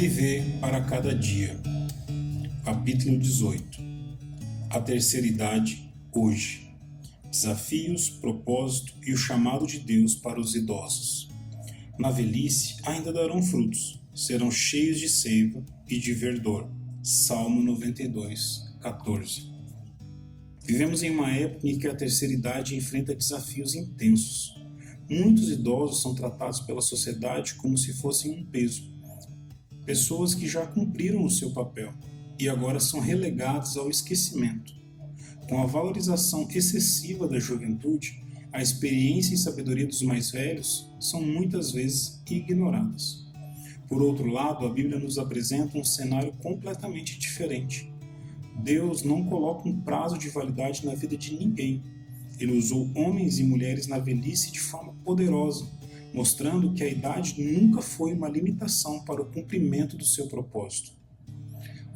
Viver para cada dia. Capítulo 18. A terceira idade, hoje. Desafios, propósito e o chamado de Deus para os idosos. Na velhice ainda darão frutos, serão cheios de seiva e de verdor. Salmo 92, 14. Vivemos em uma época em que a terceira idade enfrenta desafios intensos. Muitos idosos são tratados pela sociedade como se fossem um peso. Pessoas que já cumpriram o seu papel e agora são relegados ao esquecimento. Com a valorização excessiva da juventude, a experiência e sabedoria dos mais velhos são muitas vezes ignoradas. Por outro lado, a Bíblia nos apresenta um cenário completamente diferente. Deus não coloca um prazo de validade na vida de ninguém. Ele usou homens e mulheres na velhice de forma poderosa, mostrando que a idade nunca foi uma limitação para o cumprimento do seu propósito.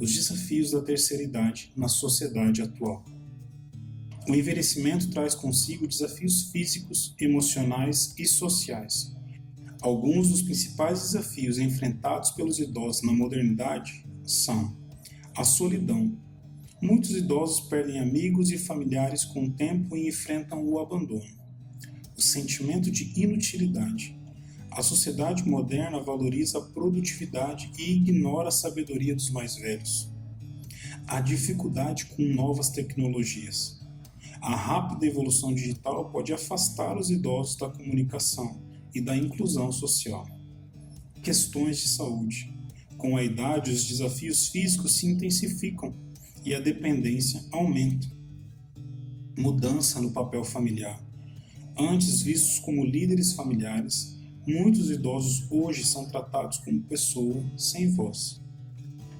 Os desafios da terceira idade na sociedade atual. O envelhecimento traz consigo desafios físicos, emocionais e sociais. Alguns dos principais desafios enfrentados pelos idosos na modernidade são a solidão. Muitos idosos perdem amigos e familiares com o tempo e enfrentam o abandono. O sentimento de inutilidade. A sociedade moderna valoriza a produtividade e ignora a sabedoria dos mais velhos. A dificuldade com novas tecnologias. A rápida evolução digital pode afastar os idosos da comunicação e da inclusão social. Questões de saúde. Com a idade, os desafios físicos se intensificam e a dependência aumenta. Mudança no papel familiar. Antes vistos como líderes familiares, muitos idosos hoje são tratados como pessoa sem voz.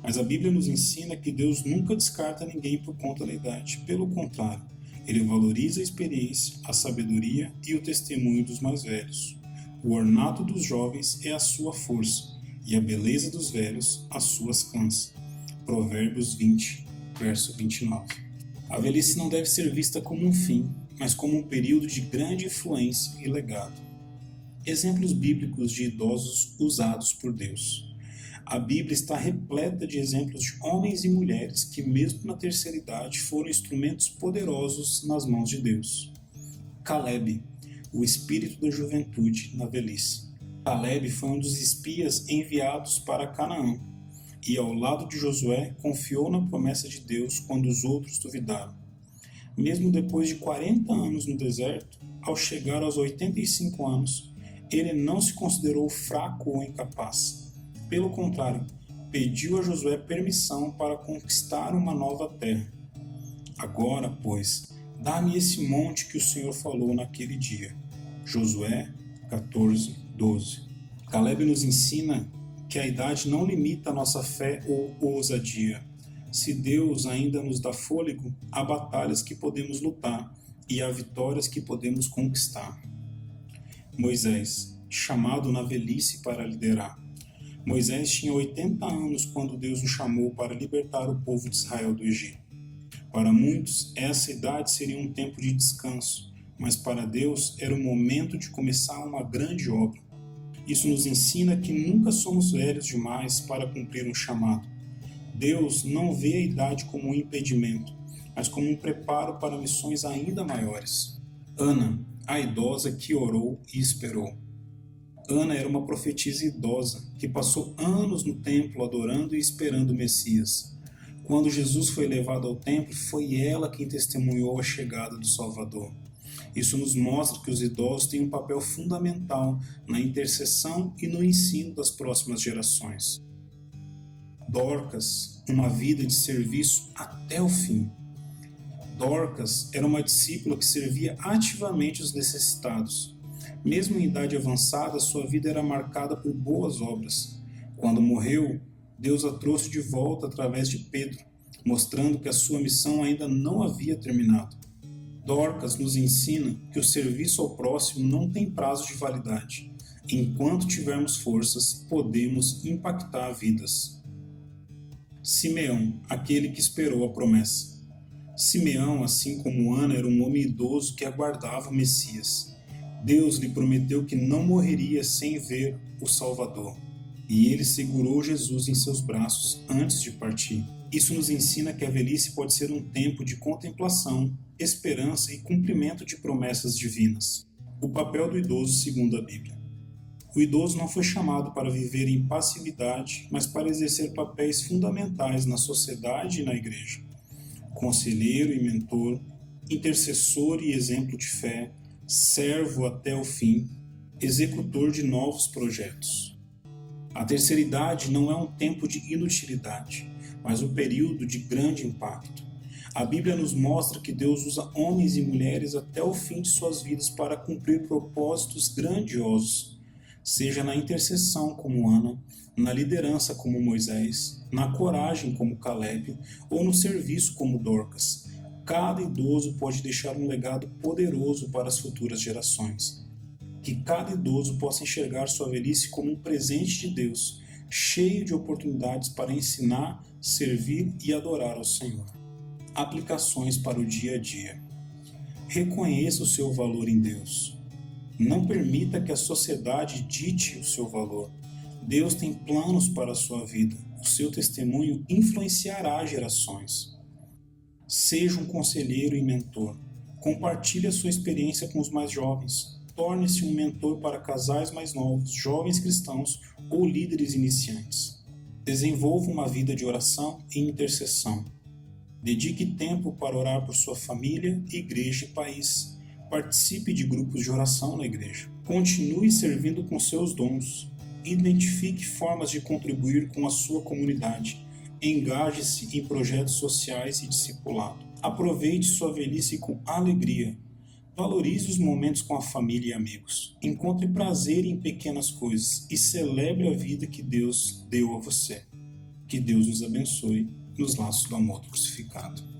Mas a Bíblia nos ensina que Deus nunca descarta ninguém por conta da idade. Pelo contrário, Ele valoriza a experiência, a sabedoria e o testemunho dos mais velhos. O ornato dos jovens é a sua força, e a beleza dos velhos as suas cãs. Provérbios 20, verso 29. A velhice não deve ser vista como um fim, mas como um período de grande influência e legado. Exemplos bíblicos de idosos usados por Deus. A Bíblia está repleta de exemplos de homens e mulheres que, mesmo na terceira idade, foram instrumentos poderosos nas mãos de Deus. Caleb, o espírito da juventude na velhice. Caleb foi um dos espias enviados para Canaã e, ao lado de Josué, confiou na promessa de Deus quando os outros duvidaram. Mesmo depois de 40 anos no deserto, ao chegar aos 85 anos, ele não se considerou fraco ou incapaz. Pelo contrário, pediu a Josué permissão para conquistar uma nova terra. Agora, pois, dá-me esse monte que o Senhor falou naquele dia. Josué 14, 12. Caleb nos ensina que a idade não limita a nossa fé ou ousadia. Se Deus ainda nos dá fôlego, há batalhas que podemos lutar e há vitórias que podemos conquistar. Moisés, chamado na velhice para liderar. Moisés tinha 80 anos quando Deus o chamou para libertar o povo de Israel do Egito. Para muitos, essa idade seria um tempo de descanso, mas para Deus era o momento de começar uma grande obra. Isso nos ensina que nunca somos velhos demais para cumprir um chamado. Deus não vê a idade como um impedimento, mas como um preparo para missões ainda maiores. Ana, a idosa que orou e esperou. Ana era uma profetisa idosa que passou anos no templo adorando e esperando o Messias. Quando Jesus foi levado ao templo, foi ela quem testemunhou a chegada do Salvador. Isso nos mostra que os idosos têm um papel fundamental na intercessão e no ensino das próximas gerações. Dorcas, uma vida de serviço até o fim. Dorcas era uma discípula que servia ativamente os necessitados. Mesmo em idade avançada, sua vida era marcada por boas obras. Quando morreu, Deus a trouxe de volta através de Pedro, mostrando que a sua missão ainda não havia terminado. Dorcas nos ensina que o serviço ao próximo não tem prazo de validade. Enquanto tivermos forças, podemos impactar vidas. Simeão, aquele que esperou a promessa. Simeão, assim como Ana, era um homem idoso que aguardava o Messias. Deus lhe prometeu que não morreria sem ver o Salvador. e ele segurou Jesus em seus braços antes de partir. Isso nos ensina que a velhice pode ser um tempo de contemplação, esperança e cumprimento de promessas divinas. O papel do idoso segundo a Bíblia. O idoso não foi chamado para viver em passividade, mas para exercer papéis fundamentais na sociedade e na igreja. Conselheiro e mentor, intercessor e exemplo de fé, servo até o fim, executor de novos projetos. A terceira idade não é um tempo de inutilidade, mas um período de grande impacto. A Bíblia nos mostra que Deus usa homens e mulheres até o fim de suas vidas para cumprir propósitos grandiosos, seja na intercessão como Ana, na liderança como Moisés, na coragem como Caleb ou no serviço como Dorcas. Cada idoso pode deixar um legado poderoso para as futuras gerações. Que cada idoso possa enxergar sua velhice como um presente de Deus, cheio de oportunidades para ensinar, servir e adorar ao Senhor. Aplicações para o dia a dia. Reconheça o seu valor em Deus. Não permita que a sociedade dite o seu valor. Deus tem planos para a sua vida. O seu testemunho influenciará gerações. Seja um conselheiro e mentor. Compartilhe a sua experiência com os mais jovens. Torne-se um mentor para casais mais novos, jovens cristãos ou líderes iniciantes. Desenvolva uma vida de oração e intercessão. Dedique tempo para orar por sua família, igreja e país. Participe de grupos de oração na igreja. Continue servindo com seus dons. Identifique formas de contribuir com a sua comunidade. Engaje-se em projetos sociais e discipulado. Aproveite sua velhice com alegria. Valorize os momentos com a família e amigos. Encontre prazer em pequenas coisas e celebre a vida que Deus deu a você. Que Deus nos abençoe nos laços do amor crucificado.